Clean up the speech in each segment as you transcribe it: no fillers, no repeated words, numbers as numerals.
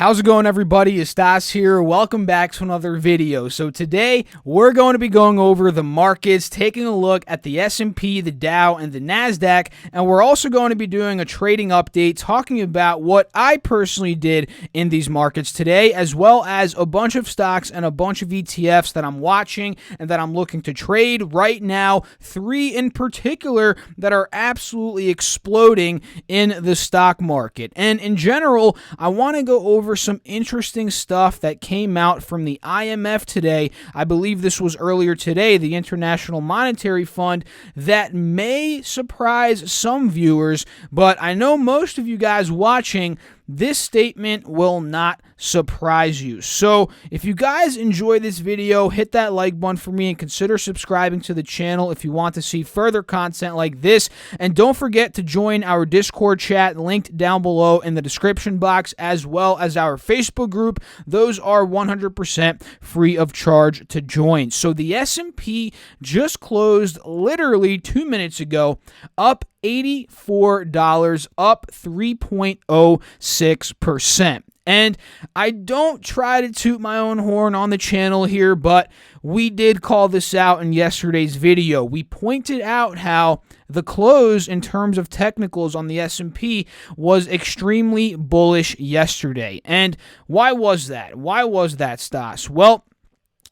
How's it going, everybody? It's Stas here. Welcome back to another video. So today we're going to be going over the markets, taking a look at the S&P, the Dow, and the NASDAQ, and we're also going to be doing a trading update talking about what I personally did in these markets today, as well as a bunch of stocks and a bunch of ETFs that I'm watching and that I'm looking to trade right now. 3 in particular that are absolutely exploding in the stock market. And in general, I want to go over some interesting stuff that came out from the IMF today. I believe this was earlier today, the International Monetary Fund, that may surprise some viewers, but I know most of you guys watching, this statement will not surprise you. So if you guys enjoy this video, hit that like button for me and consider subscribing to the channel if you want to see further content like this. And don't forget to join our Discord chat linked down below in the description box, as well as our Facebook group. Those are 100% free of charge to join. So the S&P just closed literally 2 minutes ago, up $84, up 3.06%. And I don't try to toot my own horn on the channel here, but we did call this out in yesterday's video. We pointed out how the close in terms of technicals on the S&P was extremely bullish yesterday. And why was that? Why was that, Stas? Well,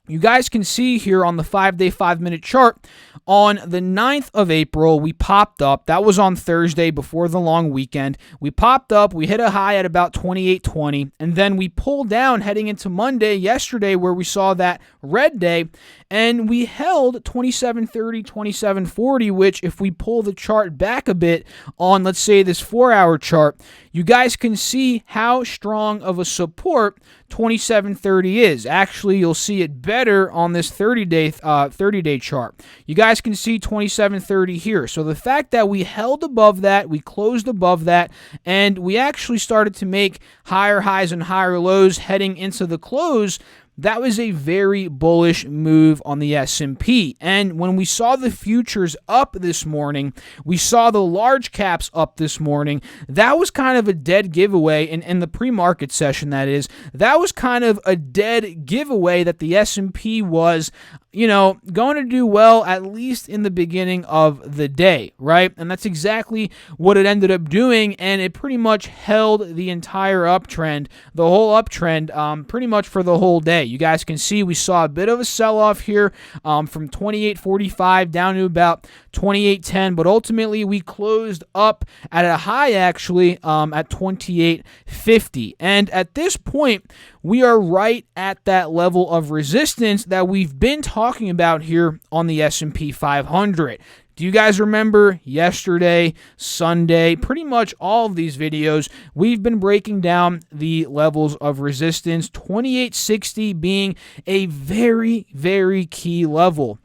you guys can see here on the 5-day, 5-minute chart, on the 9th of April, we popped up. That was on Thursday before the long weekend. We popped up. We hit a high at about 28.20, and then we pulled down heading into Monday, yesterday, where we saw that red day, and we held 27.30, 27.40, which if we pull the chart back a bit on, let's say, this 4-hour chart, you guys can see how strong of a support 27.30 is. Actually, you'll see it better on this 30-day chart. You guys can see 27.30 here. So the fact that we held above that, we closed above that, and we actually started to make higher highs and higher lows heading into the close, that was a very bullish move on the S&P. And when we saw the futures up this morning, we saw the large caps up this morning. That was kind of a dead giveaway in the pre-market session, that is. That was kind of a dead giveaway that the S&P was, going to do well, at least in the beginning of the day, right? And that's exactly what it ended up doing, and it pretty much held the entire uptrend, the whole uptrend, pretty much for the whole day. You guys can see we saw a bit of a sell-off here from 28.45 down to about 28.10, but ultimately we closed up at a high, actually, at 28.50. And at this point, we are right at that level of resistance that we've been talking about here on the S&P 500. Do you guys remember yesterday, Sunday, pretty much all of these videos, we've been breaking down the levels of resistance, 28.60 being a very, very key level.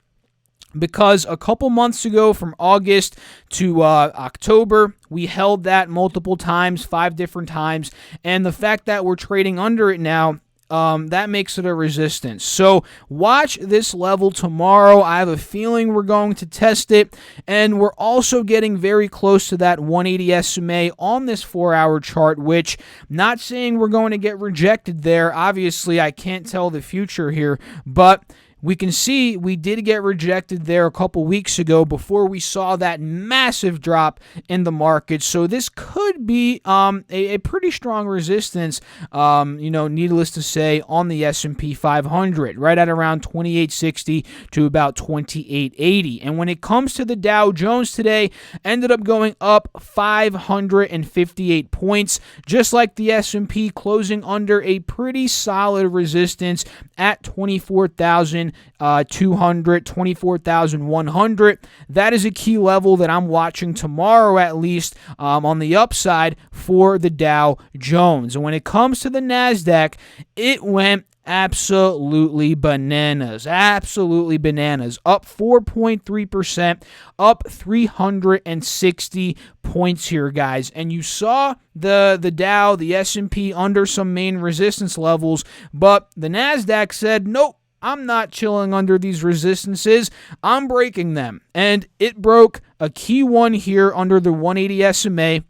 Because a couple months ago, from August to October, we held that multiple times, 5 different times, and the fact that we're trading under it now, that makes it a resistance. So watch this level tomorrow. I have a feeling we're going to test it, and we're also getting very close to that 180 SMA on this 4-hour chart, which, not saying we're going to get rejected there. Obviously, I can't tell the future here, but we can see we did get rejected there a couple weeks ago before we saw that massive drop in the market. So this could be a pretty strong resistance, needless to say, on the S&P 500, right at around 28.60 to about 28.80. And when it comes to the Dow Jones today, ended up going up 558 points, just like the S&P, closing under a pretty solid resistance at 24,200, 24,100. That is a key level that I'm watching tomorrow, at least on the upside for the Dow Jones. And when it comes to the NASDAQ, it went absolutely bananas. Absolutely bananas. Up 4.3%, up 360 points here, guys. And you saw the Dow, the S&P under some main resistance levels, but the NASDAQ said, nope, I'm not chilling under these resistances. I'm breaking them. And it broke a key one here under the 180 SMA.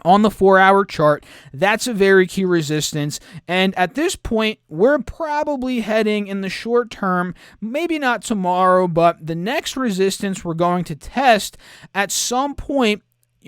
on the 4-hour chart. That's a very key resistance. And at this point, we're probably heading in the short term, maybe not tomorrow, but the next resistance we're going to test at some point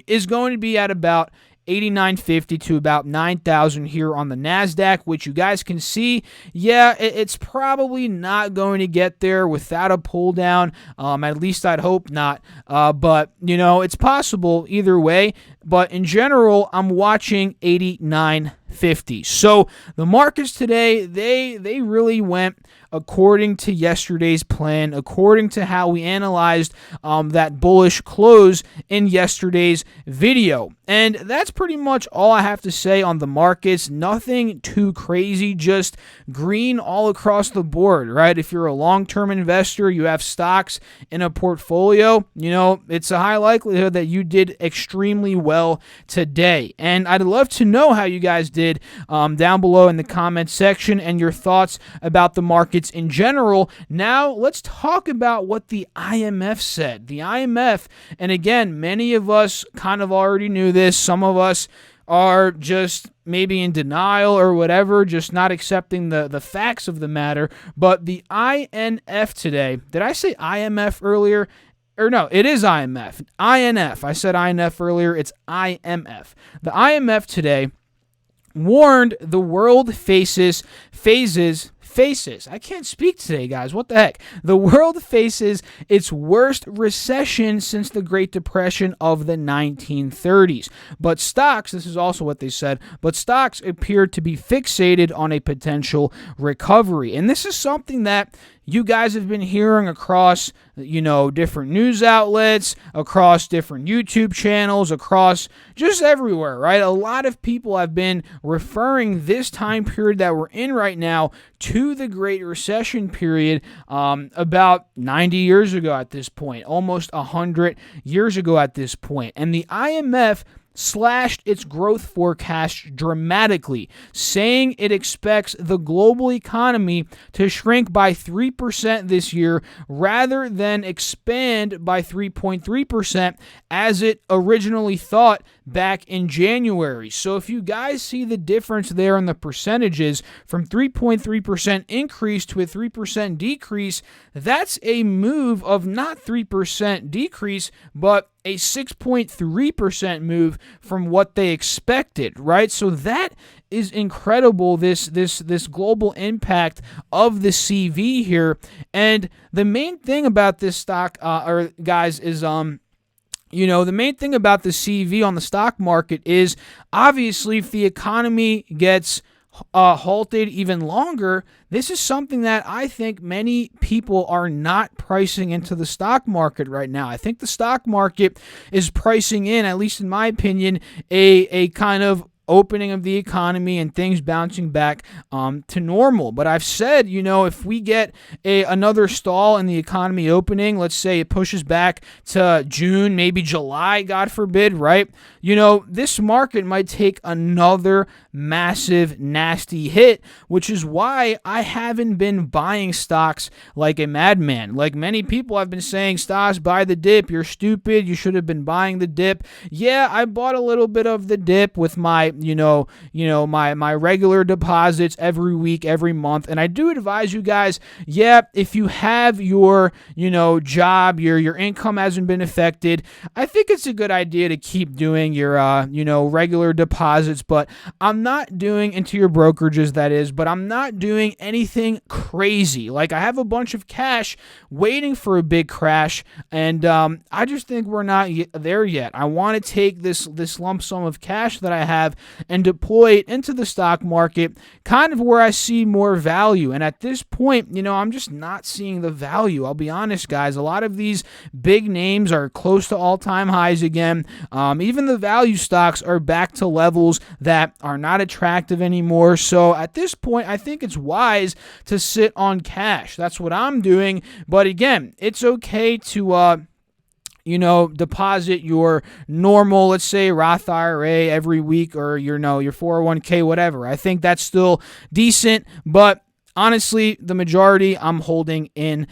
is going to be at about 89.50 to about 9,000 here on the NASDAQ, which you guys can see, it's probably not going to get there without a pull down. At least I'd hope not. But, it's possible either way. But in general, I'm watching 89.50. So the markets today, they really went according to yesterday's plan, according to how we analyzed that bullish close in yesterday's video. And that's pretty much all I have to say on the markets. Nothing too crazy, just green all across the board, right? If you're a long-term investor, you have stocks in a portfolio, it's a high likelihood that you did extremely well today. And I'd love to know how you guys did down below in the comments section and your thoughts about the markets in general. Now, let's talk about what the IMF said. The IMF, and again, many of us kind of already knew this. Some of us are just maybe in denial or whatever, just not accepting the facts of the matter. But the INF today, did I say IMF earlier? Or no, it is IMF. INF. I said INF earlier. It's IMF. The IMF today warned the world faces. I can't speak today, guys. What the heck? The world faces its worst recession since the Great Depression of the 1930s. But stocks, this is also what they said, but stocks appear to be fixated on a potential recovery. And this is something that you guys have been hearing across, different news outlets, across different YouTube channels, across just everywhere, right? A lot of people have been referring this time period that we're in right now to the Great Recession period about 90 years ago at this point, almost 100 years ago at this point. And the IMF slashed its growth forecast dramatically, saying it expects the global economy to shrink by 3% this year rather than expand by 3.3% as it originally thought back in January. So if you guys see the difference there in the percentages from 3.3% increase to a 3% decrease, that's a move of not 3% decrease, but a 6.3% move from what they expected, right? So that is incredible, this global impact of the CV here. And the main thing about this stock, guys, is the main thing about the CV on the stock market is obviously if the economy gets halted even longer, this is something that I think many people are not pricing into the stock market right now. I think the stock market is pricing in, at least in my opinion, a kind of opening of the economy and things bouncing back to normal. But I've said, if we get another stall in the economy opening, let's say it pushes back to June, maybe July, God forbid, right? This market might take another massive, nasty hit, which is why I haven't been buying stocks like a madman. Like many people have been saying, Stas, buy the dip. You're stupid. You should have been buying the dip. Yeah, I bought a little bit of the dip with my my regular deposits every week, every month. And I do advise you guys, if you have your, job, your income hasn't been affected, I think it's a good idea to keep doing your, regular deposits. But I'm not doing into your brokerages, that is, but I'm not doing anything crazy. Like I have a bunch of cash waiting for a big crash. And I just think we're not there yet. I want to take this lump sum of cash that I have and deploy it into the stock market, kind of where I see more value. And at this point, I'm just not seeing the value. I'll be honest, guys. A lot of these big names are close to all-time highs again. Even the value stocks are back to levels that are not attractive anymore. So at this point, I think it's wise to sit on cash. That's what I'm doing. But again, it's okay to deposit your normal, let's say, Roth IRA every week, or your 401k, whatever. I think that's still decent, but honestly, the majority I'm holding in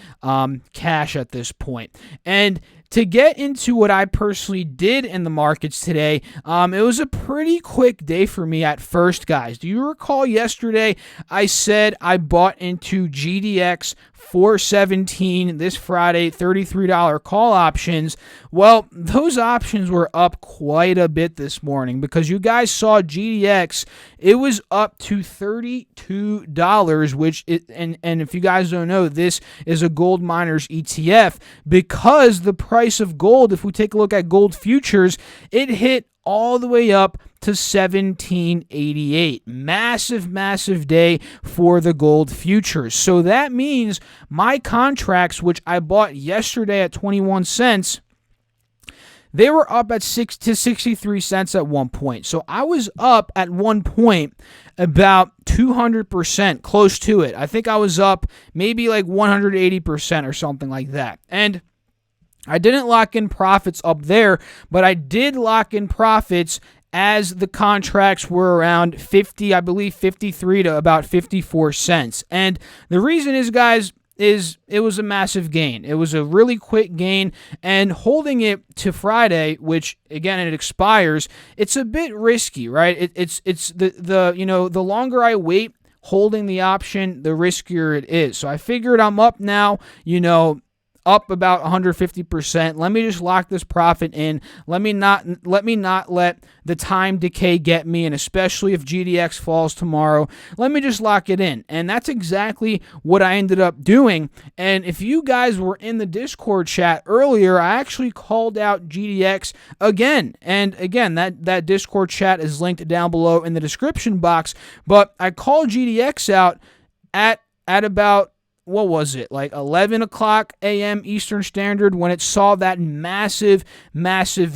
cash at this point. And to get into what I personally did in the markets today, it was a pretty quick day for me at first, guys. Do you recall yesterday I said I bought into GDX 417 this Friday, $33 call options? Well, those options were up quite a bit this morning because you guys saw GDX, it was up to $32, which and if you guys don't know, this is a gold miners ETF because the price of gold, if we take a look at gold futures, it hit all the way up to 1788. Massive day for the gold futures. So that means my contracts, which I bought yesterday at 21 cents, they were up at 63 cents at one point. So I was up at one point about 200%, close to it. I think I was up maybe like 180% or something like that. And I didn't lock in profits up there, but I did lock in profits as the contracts were around 50, I believe 53 to about 54 cents. And the reason is, guys, is it was a massive gain. It was a really quick gain, and holding it to Friday, which again it expires, it's a bit risky, right? It's the longer I wait holding the option, the riskier it is. So I figured I'm up now, up about 150%. Let me just lock this profit in. Let me not let the time decay get me, and especially if GDX falls tomorrow, let me just lock it in. And that's exactly what I ended up doing. And if you guys were in the Discord chat earlier, I actually called out GDX again. And again, that Discord chat is linked down below in the description box. But I called GDX out at about, what was it, like 11 o'clock a.m. Eastern Standard, when it saw that massive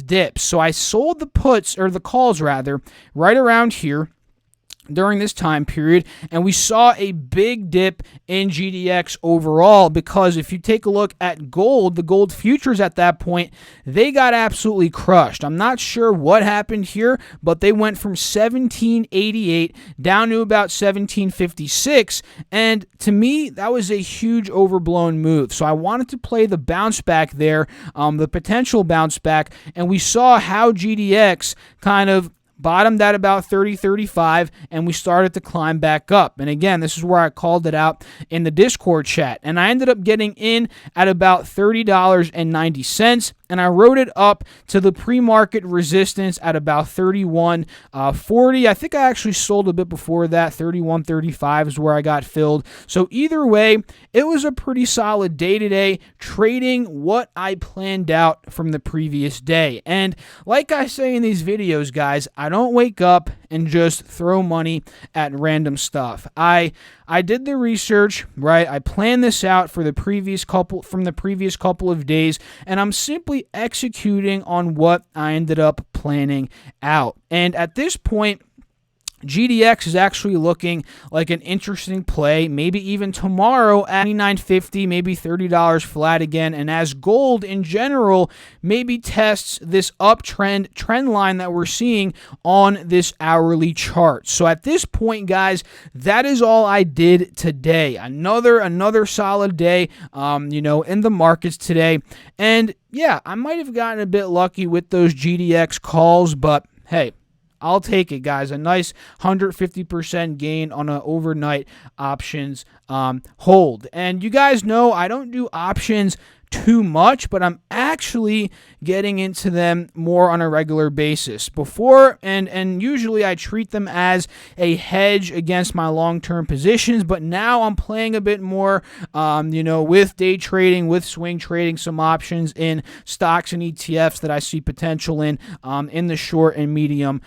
dip. So I sold the puts, or the calls rather, right around here during this time period, and we saw a big dip in GDX overall, because if you take a look at gold, the gold futures at that point, they got absolutely crushed. I'm not sure what happened here, but they went from 1788 down to about 1756, and to me, that was a huge overblown move. So I wanted to play the bounce back there, the potential bounce back, and we saw how GDX kind of bottomed at about 30-35, and we started to climb back up. And again, this is where I called it out in the Discord chat. And I ended up getting in at about $30.90, and I wrote it up to the pre-market resistance at about 31.40. I think I actually sold a bit before that. 31.35 is where I got filled. So either way, it was a pretty solid day today, trading what I planned out from the previous day. And like I say in these videos, guys, I don't wake up and just throw money at random stuff. I did the research, right? I planned this out from the previous couple of days, and I'm simply executing on what I ended up planning out. And at this point, GDX is actually looking like an interesting play, maybe even tomorrow at $29.50, maybe $30 flat again. And as gold in general maybe tests this uptrend trend line that we're seeing on this hourly chart. So at this point, guys, that is all I did today. Another solid day, in the markets today. And yeah, I might have gotten a bit lucky with those GDX calls, but hey, I'll take it, guys. A nice 150% gain on an overnight options hold. And you guys know I don't do options too much, but I'm actually getting into them more on a regular basis. Before, and usually I treat them as a hedge against my long-term positions, but now I'm playing a bit more, with day trading, with swing trading, some options in stocks and ETFs that I see potential in the short and medium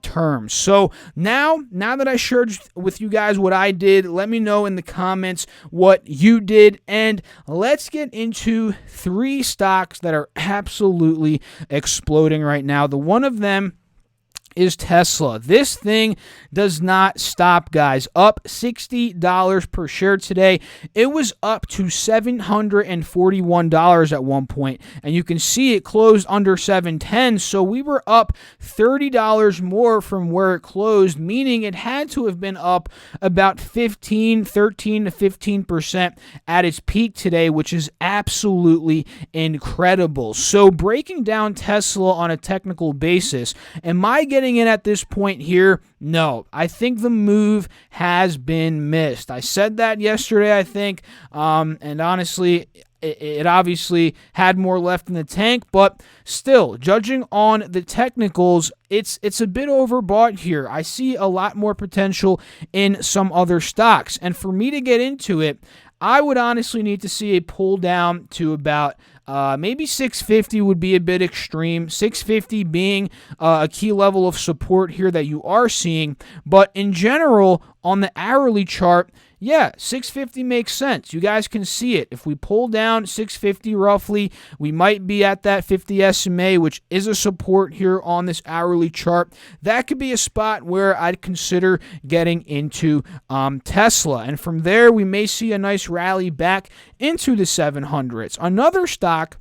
term. So now that I shared with you guys what I did, let me know in the comments what you did, and let's get into 3 stocks that are absolutely exploding right now. The one of them is Tesla. This thing does not stop, guys. Up $60 per share today. It was up to $741 at one point, and you can see it closed under $710, so we were up $30 more from where it closed, meaning it had to have been up about 13 to 15% at its peak today, which is absolutely incredible. So breaking down Tesla on a technical basis, am I getting in at this point here? No, I think the move has been missed. I said that yesterday, I think, and honestly, it obviously had more left in the tank, but still, judging on the technicals, it's a bit overbought here. I see a lot more potential in some other stocks, and for me to get into it, I would honestly need to see a pull down to about maybe 650 would be a bit extreme. 650 being a key level of support here that you are seeing. But in general, on the hourly chart, yeah, 650 makes sense. You guys can see it. If we pull down 650 roughly, we might be at that 50 SMA, which is a support here on this hourly chart. That could be a spot where I'd consider getting into Tesla. And from there, we may see a nice rally back into the 700s. Another stock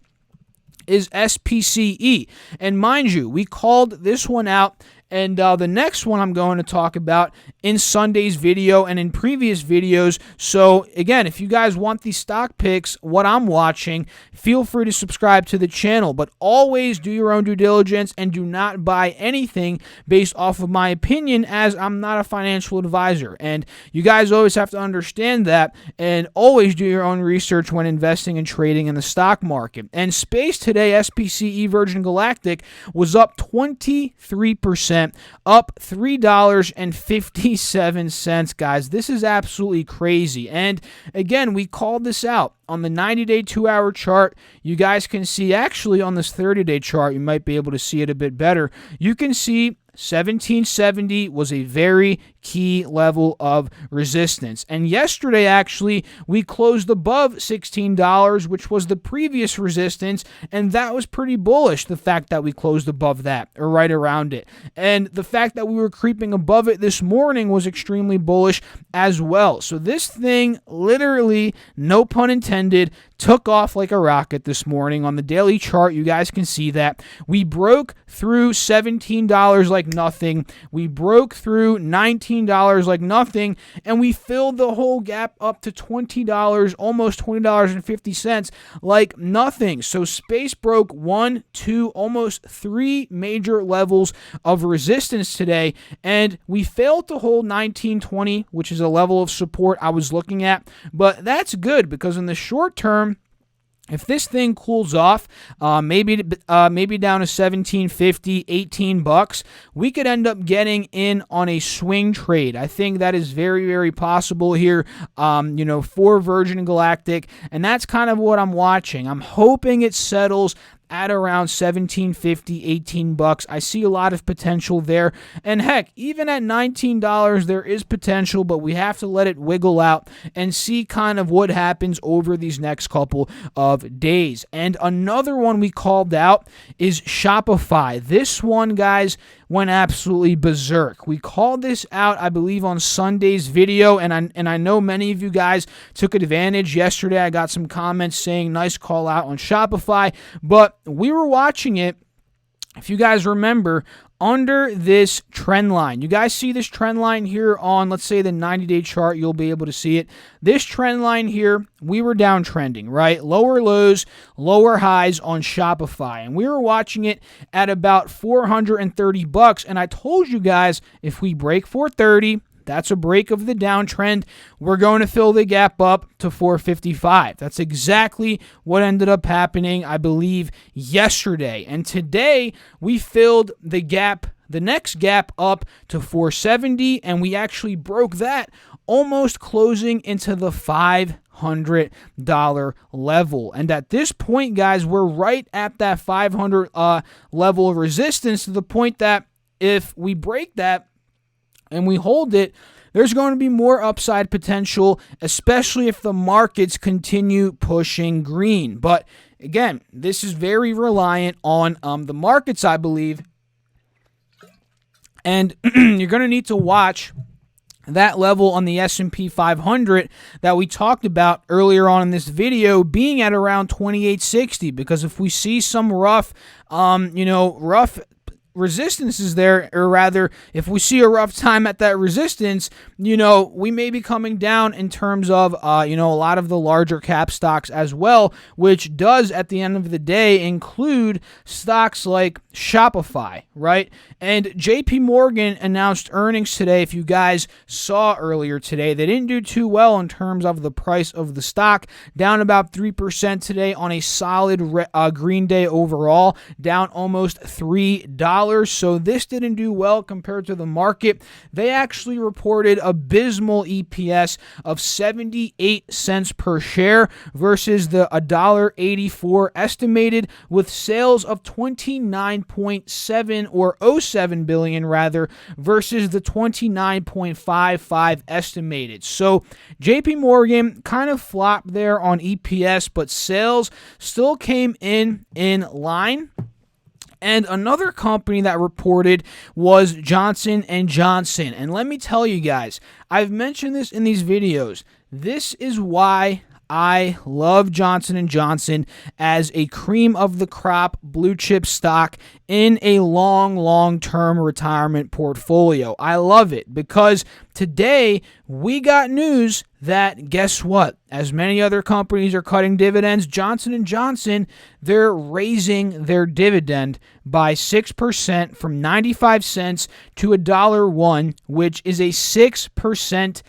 is SPCE. And mind you, we called this one out. And the next one I'm going to talk about in Sunday's video and in previous videos. So again, if you guys want these stock picks, what I'm watching, feel free to subscribe to the channel. But always do your own due diligence and do not buy anything based off of my opinion, as I'm not a financial advisor. And you guys always have to understand that, and always do your own research when investing and trading in the stock market. And space today, SPCE Virgin Galactic, was up 23%. Up $3.57, guys. This is absolutely crazy. And again, we called this out on the 90-day 2-hour chart. You guys can see, actually on this 30-day chart, you might be able to see it a bit better. You can see 1770 was a very key level of resistance. And yesterday, actually, we closed above $16, which was the previous resistance, and that was pretty bullish, the fact that we closed above that, or right around it. And the fact that we were creeping above it this morning was extremely bullish as well. So this thing, literally, no pun intended, took off like a rocket this morning. On the daily chart, you guys can see that. We broke through $17 like nothing. We broke through $19 like nothing, and we filled the whole gap up to $20, almost $20.50 like nothing. So space broke 1, 2, almost 3 major levels of resistance today, and we failed to hold 1920, which is a level of support I was looking at. But that's good, because in the short term, if this thing cools off, maybe down to $17.50, $18, we could end up getting in on a swing trade. I think that is very, very possible here, for Virgin Galactic, and that's kind of what I'm watching. I'm hoping it settles at around $17.50, $18. I see a lot of potential there. And heck, even at $19, there is potential, but we have to let it wiggle out and see kind of what happens over these next couple of days. And another one we called out is Shopify. This one, guys, went absolutely berserk. We called this out, I believe, on Sunday's video, and I know many of you guys took advantage. Yesterday, I got some comments saying nice call out on Shopify, but we were watching it, if you guys remember, under this trend line. You guys see this trend line here on, let's say, the 90-day chart. You'll be able to see it. This trend line here, we were downtrending, right? Lower lows, lower highs on Shopify. And we were watching it at about $430. And I told you guys, if we break 430, that's a break of the downtrend. We're going to fill the gap up to 455. That's exactly what ended up happening, I believe, yesterday. And today, we filled the gap, the next gap, up to 470, and we actually broke that, almost closing into the $500 level. And at this point, guys, we're right at that 500 level of resistance, to the point that if we break that and we hold it, there's going to be more upside potential, especially if the markets continue pushing green. But again, this is very reliant on the markets, I believe, And you're going to need to watch that level on the S&P 500 that we talked about earlier on in this video being at around 2860, because if we see some rough resistance is there, or rather, if we see a rough time at that resistance, we may be coming down in terms of, a lot of the larger cap stocks as well, which does, at the end of the day, include stocks like Shopify, right? And JP Morgan announced earnings today. If you guys saw earlier today, they didn't do too well in terms of the price of the stock, down about 3% today on a solid green day overall, down almost $3. So this didn't do well compared to the market. They actually reported abysmal EPS of 78 cents per share versus the $1.84 estimated, with sales of 29.7 or 07 billion rather versus the 29.55 estimated. So JP Morgan kind of flopped there on EPS, but sales still came in line. And another company that reported was Johnson & Johnson. And let me tell you guys, I've mentioned this in these videos. This is why I love Johnson & Johnson as a cream of the crop blue chip stock in a long-term retirement portfolio. I love it because today we got news that, guess what? As many other companies are cutting dividends, Johnson & Johnson, they're raising their dividend by 6% from 95 cents to $1.01, which is a 6%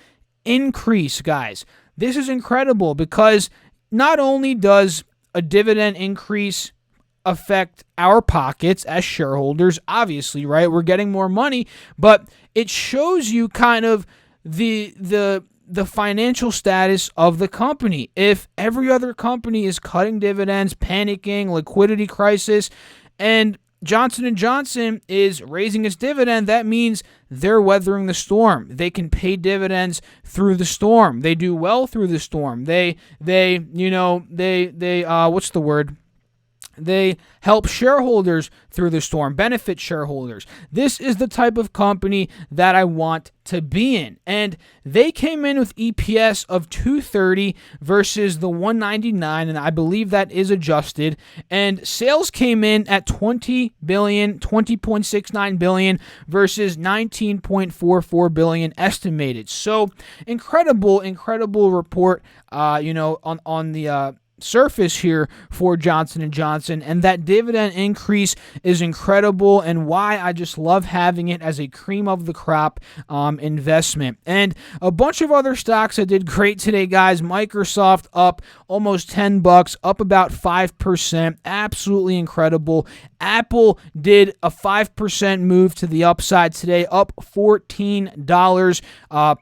increase, guys. This is incredible because not only does a dividend increase affect our pockets as shareholders, obviously, right? We're getting more money, but it shows you kind of the financial status of the company. If every other company is cutting dividends, panicking, liquidity crisis, and Johnson & Johnson is raising its dividend, that means they're weathering the storm. They can pay dividends through the storm. They do well through the storm. They help shareholders through the storm, benefit shareholders. This is the type of company that I want to be in. And they came in with EPS of $2.30 versus the $1.99, and I believe that is adjusted. And sales came in at $20.69 billion versus $19.44 billion estimated. So incredible report, on the surface here for Johnson & Johnson, and that dividend increase is incredible and why I just love having it as a cream of the crop investment. And a bunch of other stocks that did great today, guys. Microsoft up almost $10, up about 5%, absolutely incredible. Apple did a 5% move to the upside today, up $14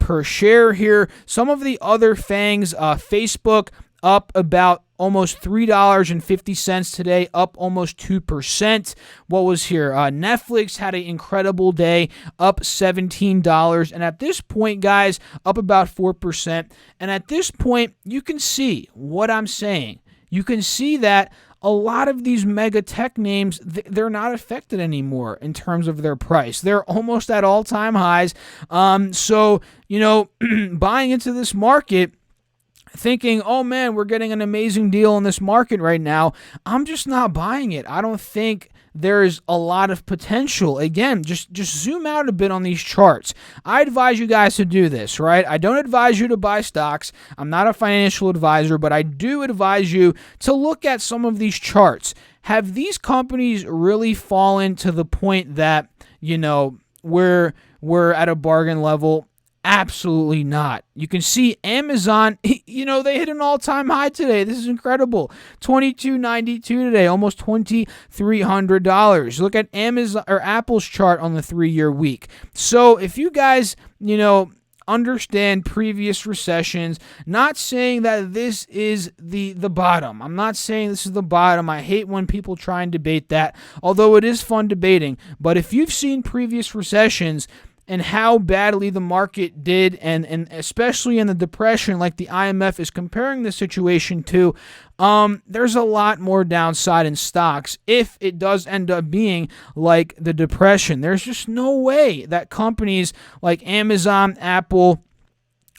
per share here. Some of the other FANGs, Facebook up about almost $3.50 today, up almost 2%. What was here? Netflix had an incredible day, up $17. And at this point, guys, up about 4%. And at this point, you can see what I'm saying. You can see that a lot of these mega tech names, they're not affected anymore in terms of their price. They're almost at all-time highs. So, buying into this market, thinking, oh man, we're getting an amazing deal in this market right now, I'm just not buying it. I don't think there's a lot of potential. Again, just zoom out a bit on these charts. I advise you guys to do this, right? I don't advise you to buy stocks. I'm not a financial advisor, but I do advise you to look at some of these charts. Have these companies really fallen to the point that, we're at a bargain level? Absolutely not. You can see Amazon, they hit an all-time high today. This is incredible. $22.92 today, almost $2,300. Look at Amazon or Apple's chart on the 3-year week. So if you guys, understand previous recessions, not saying that this is the bottom. I'm not saying this is the bottom. I hate when people try and debate that, although it is fun debating. But if you've seen previous recessions, and how badly the market did, and especially in the depression, like the IMF is comparing the situation to, there's a lot more downside in stocks if it does end up being like the depression. There's just no way that companies like Amazon, Apple,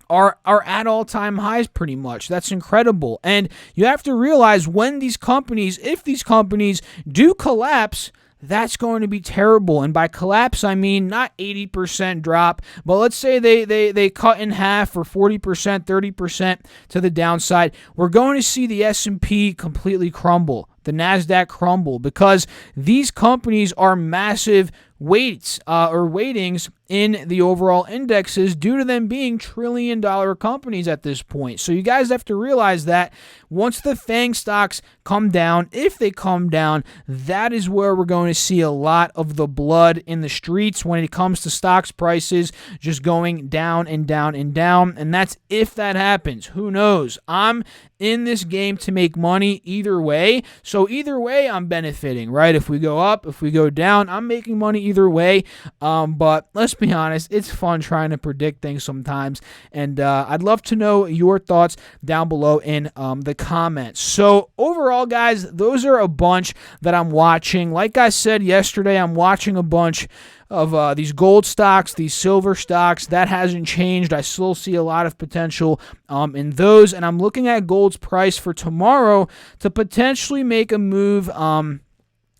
are at all-time highs pretty much. That's incredible. And you have to realize when these companies, if these companies do collapse, that's going to be terrible. And by collapse, I mean not 80% drop, but let's say they cut in half or 40%, 30% to the downside. We're going to see the S&P completely crumble, the NASDAQ crumble, because these companies are massive weights or weightings in the overall indexes due to them being trillion-dollar companies at this point. So you guys have to realize that once the FANG stocks come down, if they come down, that is where we're going to see a lot of the blood in the streets when it comes to stocks prices just going down and down and down. And that's if that happens. Who knows? I'm in this game to make money either way. So either way, I'm benefiting, right? If we go up, if we go down, I'm making money either way. But let's be honest, it's fun trying to predict things sometimes. And I'd love to know your thoughts down below in the comments. So overall, guys, those are a bunch that I'm watching. Like I said yesterday, I'm watching a bunch of these gold stocks, these silver stocks. That hasn't changed. I still see a lot of potential in those, and I'm looking at gold's price for tomorrow to potentially make a move.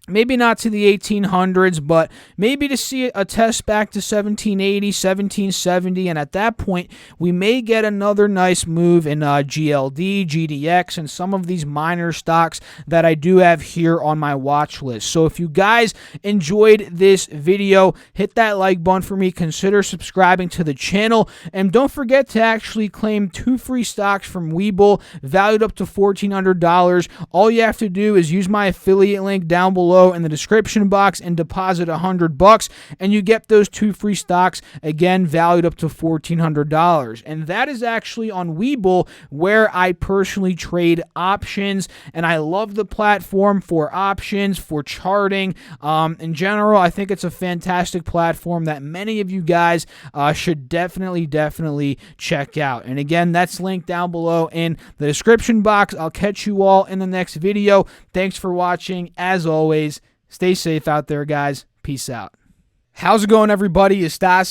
Maybe not to the 1800s, but maybe to see a test back to 1780, 1770, and at that point, we may get another nice move in GLD, GDX, and some of these minor stocks that I do have here on my watch list. So if you guys enjoyed this video, hit that like button for me, consider subscribing to the channel, and don't forget to actually claim 2 free stocks from Webull, valued up to $1,400. All you have to do is use my affiliate link down below in the description box and deposit $100, and you get those 2 free stocks, again valued up to $1,400. And that is actually on Webull, where I personally trade options, and I love the platform for options, for charting. In general, I think it's a fantastic platform that many of you guys should definitely check out. And again, that's linked down below in the description box. I'll catch you all in the next video. Thanks for watching. As always, stay safe out there, guys. Peace out. How's it going, everybody? It's Stas